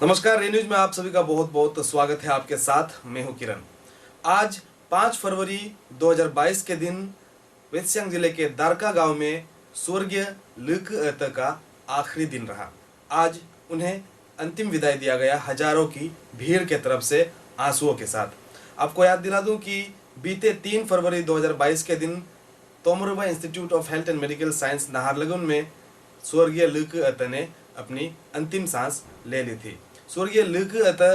नमस्कार, रे न्यूज में आप सभी का बहुत बहुत स्वागत है। आपके साथ मैं हूं किरण। आज 5 फरवरी 2022 के दिन वेस्ट सियांग जिले के दारका गांव में स्वर्गीय लिकी एते का आखिरी दिन रहा। आज उन्हें अंतिम विदाई दिया गया हजारों की भीड़ के तरफ से आंसुओं के साथ। आपको याद दिला दूं कि बीते 3 फरवरी 2022 के दिन Tomo Riba institute of health and medical science Naharlagun में स्वर्गीय लिकी एते ने अपनी अंतिम सांस ले ली थी। स्वर्गीय लिकी एते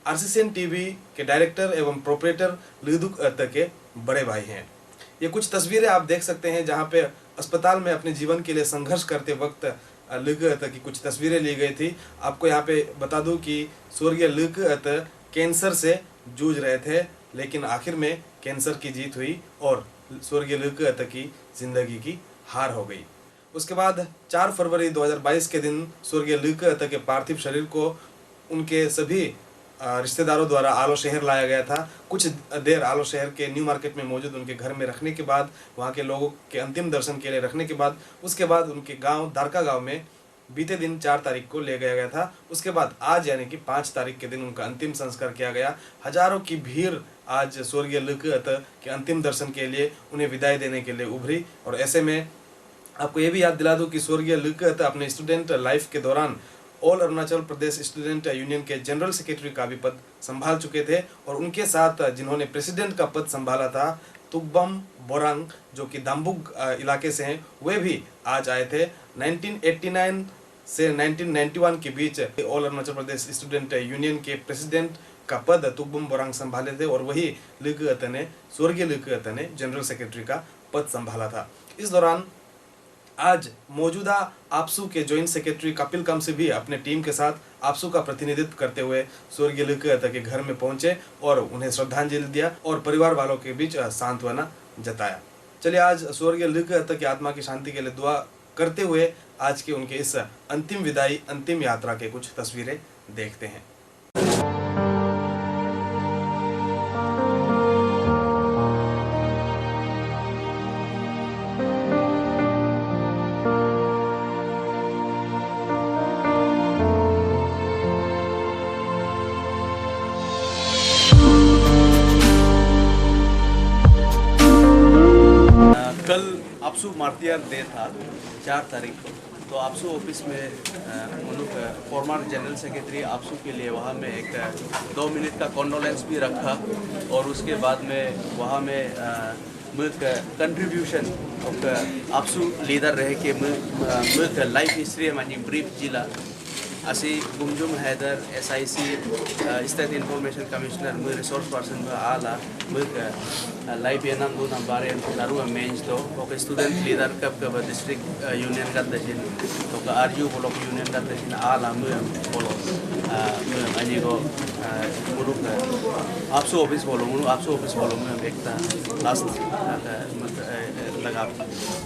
आरसीसीएन टीवी के डायरेक्टर एवं प्रोपरेटर लिदुक एते के बड़े भाई हैं। ये कुछ तस्वीरें आप देख सकते हैं जहां पे अस्पताल में अपने जीवन के लिए संघर्ष करते वक्त लिकी एते की कुछ तस्वीरें ली गई थी। आपको यहाँ पे बता दूं कि स्वर्गीय लिकी एते कैंसर से जूझ रहे थे, लेकिन आखिर में कैंसर की जीत हुई और स्वर्गीय लिकी एते की जिंदगी की हार हो गई। उसके बाद 4 फरवरी 2022 के दिन स्वर्गीय लिकी एते के पार्थिव शरीर को उनके सभी रिश्तेदारों द्वारा आलो शहर लाया गया था। कुछ देर आलो शहर के न्यू मार्केट में मौजूद उनके घर में रखने के बाद, वहाँ के लोगों के अंतिम दर्शन के लिए रखने के बाद, उसके बाद उनके गांव दारका गांव में बीते दिन 4 तारीख को ले गया था। उसके बाद आज यानी कि 5 तारीख के दिन उनका अंतिम संस्कार किया गया। हजारों की भीड़ आज स्वर्गीय लिकी एते के अंतिम दर्शन के लिए, उन्हें विदाई देने के लिए उभरी। और ऐसे में आपको ये भी याद दिला दूं कि स्वर्गीय लिकी एते अपने स्टूडेंट लाइफ के दौरान all Arunachal Pradesh student union के जनरल सेक्रेटरी का भी पद संभाल चुके थे। और उनके साथ जिन्होंने प्रेसिडेंट का पद संभाला था, तुकबम बोरांग, जो कि दाम्बुक इलाके से हैं, वे भी आज आए थे। 1989 से 1991 के बीच all Arunachal Pradesh student union के प्रेसिडेंट का पद तुकबम बोरांग संभाले थे और वही लिकी एते ने, स्वर्गीय लिकी एते ने जनरल सेक्रेटरी का पद संभाला था। इस दौरान आज मौजूदा आपसू के जॉइंट सेक्रेटरी कपिल कमसी भी अपने टीम के साथ आपसू का प्रतिनिधित्व करते हुए स्वर्गीय लिकी एते के घर में पहुंचे और उन्हें श्रद्धांजलि दिया और परिवार वालों के बीच सांत्वना जताया। चलिए आज स्वर्गीय लिकी एते की आत्मा की शांति के लिए दुआ करते हुए आज के उनके इस अंतिम विदाई, अंतिम यात्रा के कुछ तस्वीरें देखते हैं। कल आपसू मार्टियर डे था 4 तारीख को, तो आपसू ऑफिस में फॉर्मर जनरल सेक्रेटरी आपसू के लिए वहाँ में एक 2 मिनट का कॉन्डोलेंस भी रखा। और उसके बाद में वहाँ में कंट्रीब्यूशन ऑफ आपसू लीडर रहे कि मुझ लाइफ हिस्ट्री मानी ब्रीफ जिला असी गुमजुम Haider SIC state information commissioner मुझ रिसोर्स पर्सन में आला मुझ लाइफ ये नाम दो नंबर नारू मेंस तो ओके स्टूडेंट लीडर कब डिस्ट्रिक्ट यूनियन का दर्शन तो का RU ब्लॉक यूनियन का दर्शन आला मुझ बोलो मुझे को मुरुक आपसू ऑफिस बोलो मुझे एक लास्ट लगा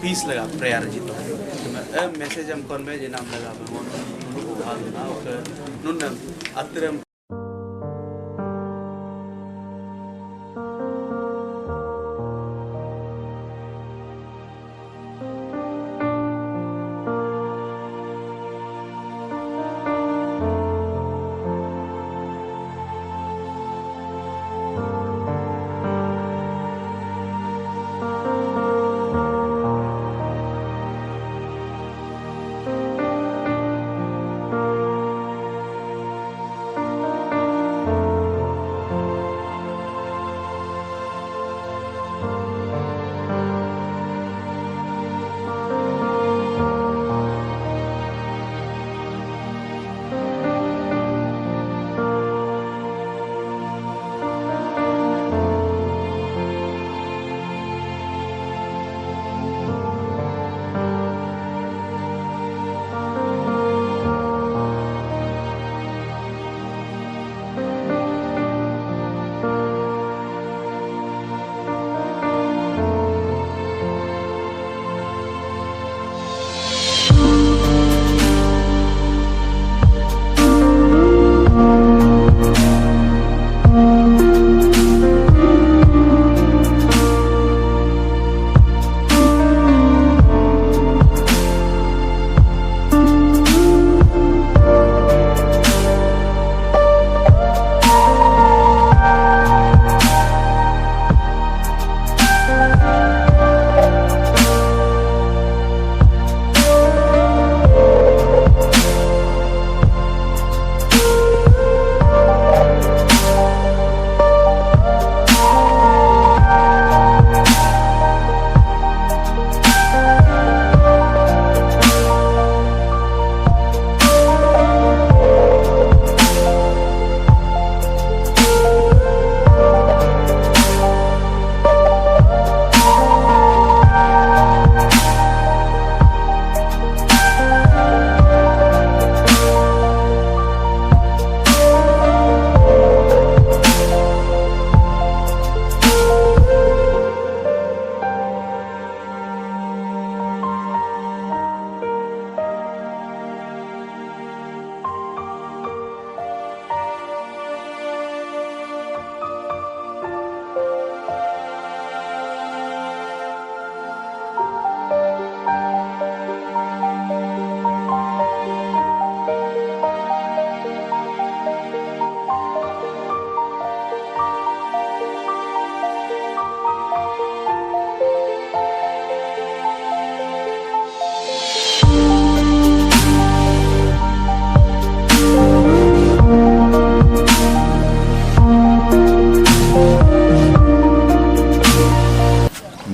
पीस लगा प्रेयर जी तो मैसेज हम कौन में जी नाम लगा ना ओके नुन Atram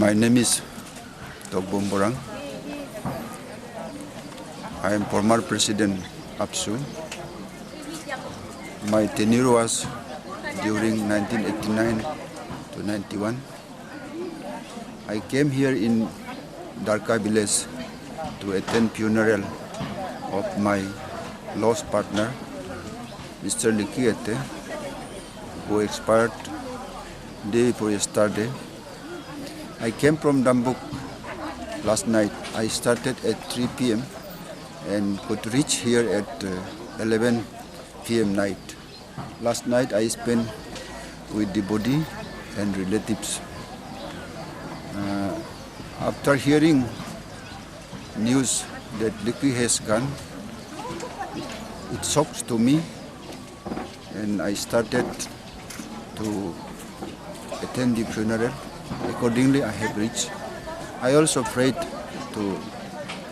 My name is Togbomborang. I am former President AAPSU. My tenure was during 1989 to 91. I came here in Darka village to attend funeral of my lost partner, Mr. Liki Ete, who expired day before yesterday. I came from Dambuk last night. I started at 3 p.m. and could reach here at 11 p.m. night. Last night I spent with the body and relatives. After hearing news that Liki has gone, it shocks to me, and I started to attend the funeral. Accordingly, I have reached. I also prayed to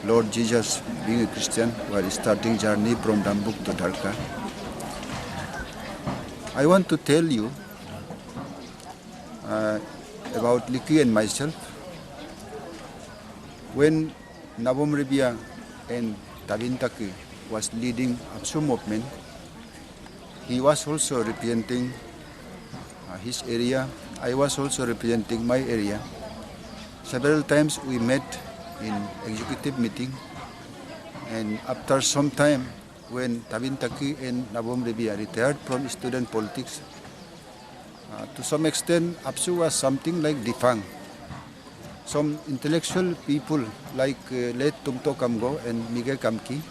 Lord Jesus, being a Christian, while starting journey from Dambuk to Darka. I want to tell you about Liki and myself. When Nabom Rebia and Tabintaki was leading AAPSU movement, he was also representing his area. I was also representing my area. Several times we met in executive meeting, and after some time, when Tabintaki and Nabom Rebia retired from student politics, to some extent AAPSU was something like defunct. Some intellectual people like late Tumto Kamgo and Miguel Kamki,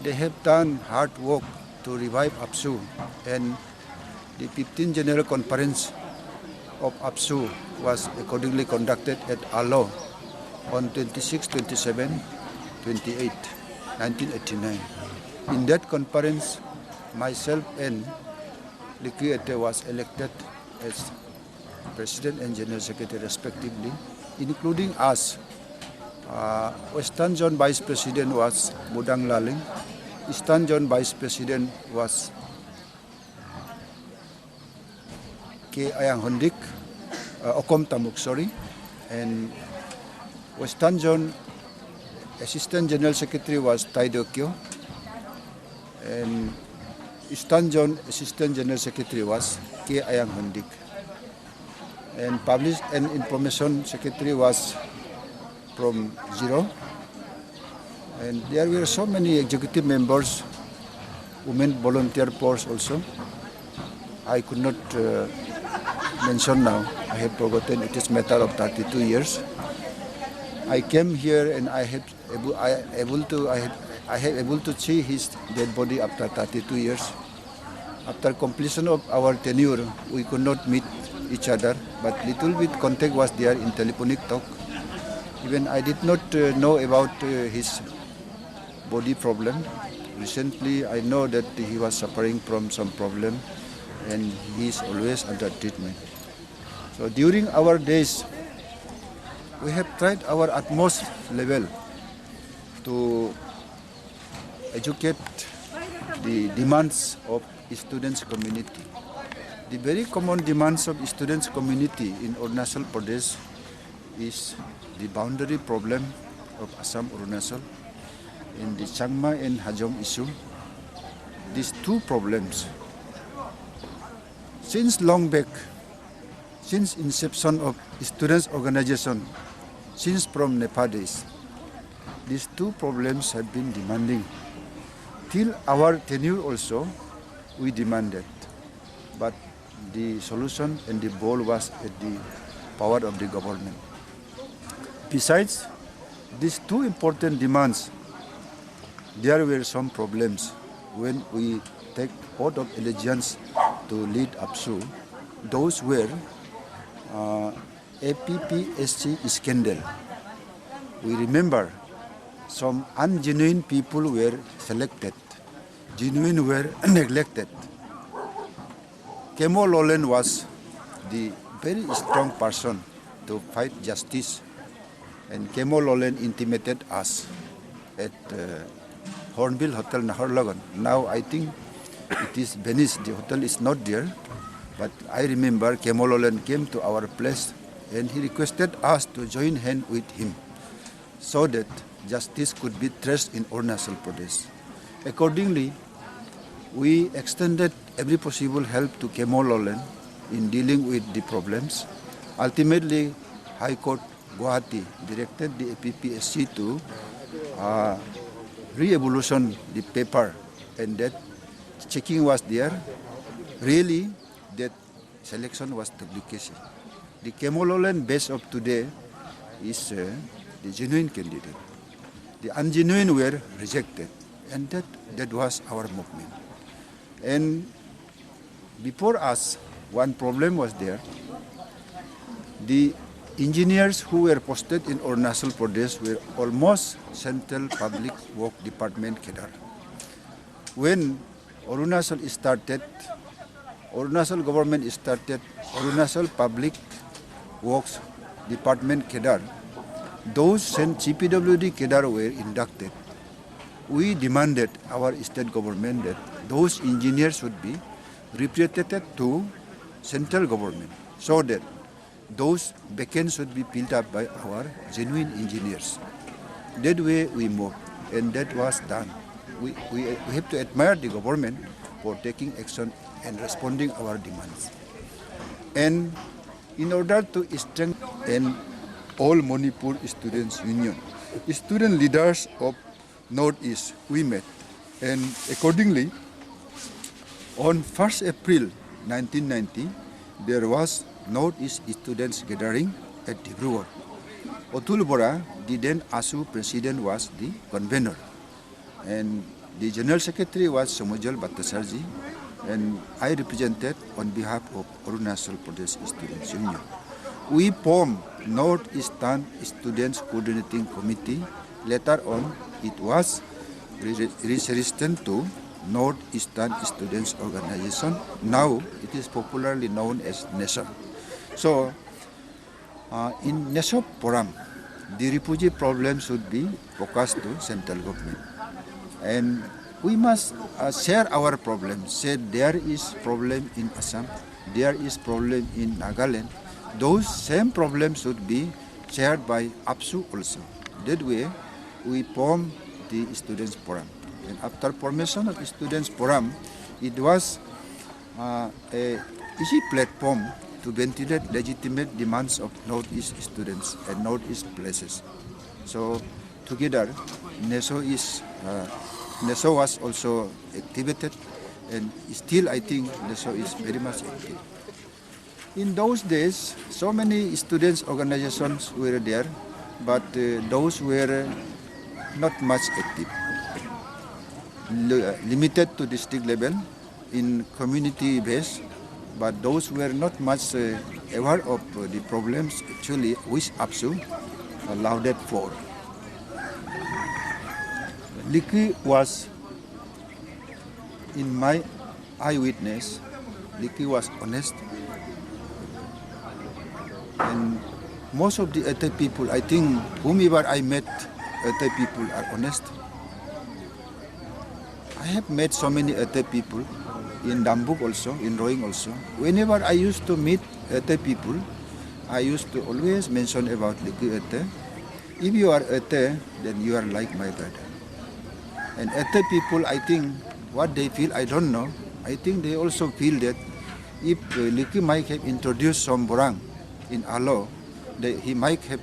they have done hard work to revive AAPSU, and the 15th General Conference of AAPSU was accordingly conducted at Alo on 26, 27, 28, 1989. In that conference, myself and Liki Ete was elected as President and General Secretary respectively, including us. Western Zone Vice President was Budang Laling. Eastern Zone Vice President was K. Ayang Hondik, Okom Tamuk, sorry. And Western Zone Assistant General Secretary was Taido Kyo. And Eastern Zone Assistant General Secretary was K. Ayang Hondik. And Public and Information Secretary was from Zero. And there were so many executive members, women volunteer force also. I could not mention now. I have forgotten. It is a matter of 32 years. I came here and I have able to see his dead body after 32 years. After completion of our tenure, we could not meet each other, but little bit contact was there in telephonic talk. Even I did not know about his body problem. Recently, I know that he was suffering from some problem, and he is always under treatment. So during our days, we have tried our utmost level to educate the demands of students' community. The very common demands of students' community in Arunachal Pradesh is the boundary problem of Assam Arunachal and the Changma and Hajong issue. These two problems, since long back, since inception of students' organization, since from Nepal days, these two problems have been demanding. Till our tenure also, we demanded, but the solution and the ball was at the power of the government. Besides these two important demands, there were some problems when we take oath of allegiance to lead AAPSU. Those were AAPSU scandal. We remember some ungenuine people were selected, genuine were neglected. Kemo Lolen was the very strong person to fight justice, and Kemo Lolen intimated us at Hornbill Hotel Naharlagan. Now I think it is Venice. The hotel is not there, but I remember Kemo Lolen came to our place and he requested us to join hand with him so that justice could be traced in Arunachal Pradesh. Accordingly, we extended every possible help to Kemololen in dealing with the problems. Ultimately, High Court Guwahati directed the AAPSU to re-evolution the paper, and that checking was there. Really, that selection was duplication. The Kemololen base of today is the genuine candidate. The ungenuine were rejected, and that was our movement. And before us, one problem was there. The engineers who were posted in Arunachal Pradesh were almost Central Public Work Department cadre. When Arunachal government started Arunachal Public Works Department cadre, those CPWD cadre were inducted. We demanded our state government that those engineers should be repatriated to central government so that those vacancies should be filled up by our genuine engineers. That way we moved, and that was done. We have to admire the government for taking action and responding our demands. And in order to strengthen all Manipur Students Union, student leaders of Northeast, we met, and accordingly, on 1st April 1990, there was Northeast Students Gathering at Dibrugarh. Otul Bora, the then ASU president, was the convener, and the general secretary was Somojal Bhattasarji, and I represented on behalf of Arunachal Pradesh Students Union. We formed Northeastern Students Coordinating Committee. Later on, it was resistant to Northeastern Students Organization. Now, it is popularly known as NESO. So, in NESO forum, the refugee problem should be focused to central government. And we must share our problems. Say there is problem in Assam, there is problem in Nagaland. Those same problems should be shared by AAPSU also. That way, we form the Students Forum. And after formation of the Students Forum, it was a easy platform to ventilate legitimate demands of Northeast students and Northeast places. So together, NESO was also activated, and still I think NESO is very much active. In those days, so many students organizations were there, but those were not much active. Limited to district level in community base, but those were not much aware of the problems actually which AAPSU allowed for. Liki was, in my eyewitness, Liki was honest, and most of the Ete people, I think, whomever I met, Ete people are honest. I have met so many Ete people in Dambuk also, in Roing also. Whenever I used to meet Ete people, I used to always mention about Liki Ete. If you are Ete, then you are like my brother. And Ete people, I think, what they feel, I don't know. I think they also feel that if Liki might have introduced some Borang in Alo, he might have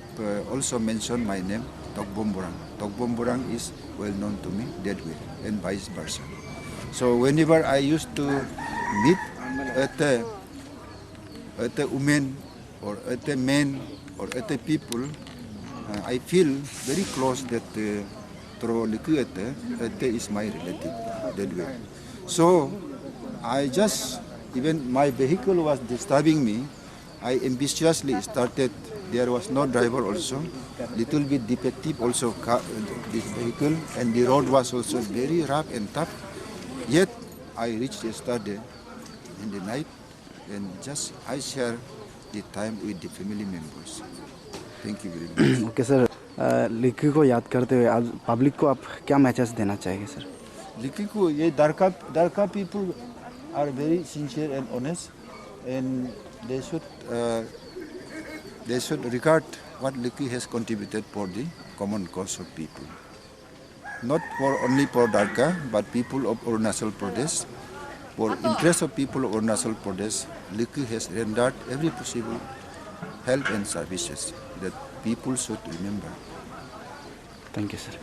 also mentioned my name, Togbom Borang. Togbom Borang is well known to me that way, and vice versa. So whenever I used to meet Ete women or Ete men or Ete people, I feel very close that through Liki Ete is my relative that way. So I just, even my vehicle was disturbing me, I ambitiously started. There was no driver also, little bit defective also this vehicle, and the road was also very rough and tough. Yet I reached yesterday in the night, and just I share the time with the family members. Thank you very much. Okay, sir. लिकी को याद करते हुए आज public को आप क्या message देना चाहेंगे सर? लिकी को ये Darka people are very sincere and honest, and they they should regard what Liki has contributed for the common cause of people. Not for only for Darka, but people of Arunachal Pradesh. For interest of people of Arunachal Pradesh, Liki has rendered every possible help and services that people should remember. Thank you, sir.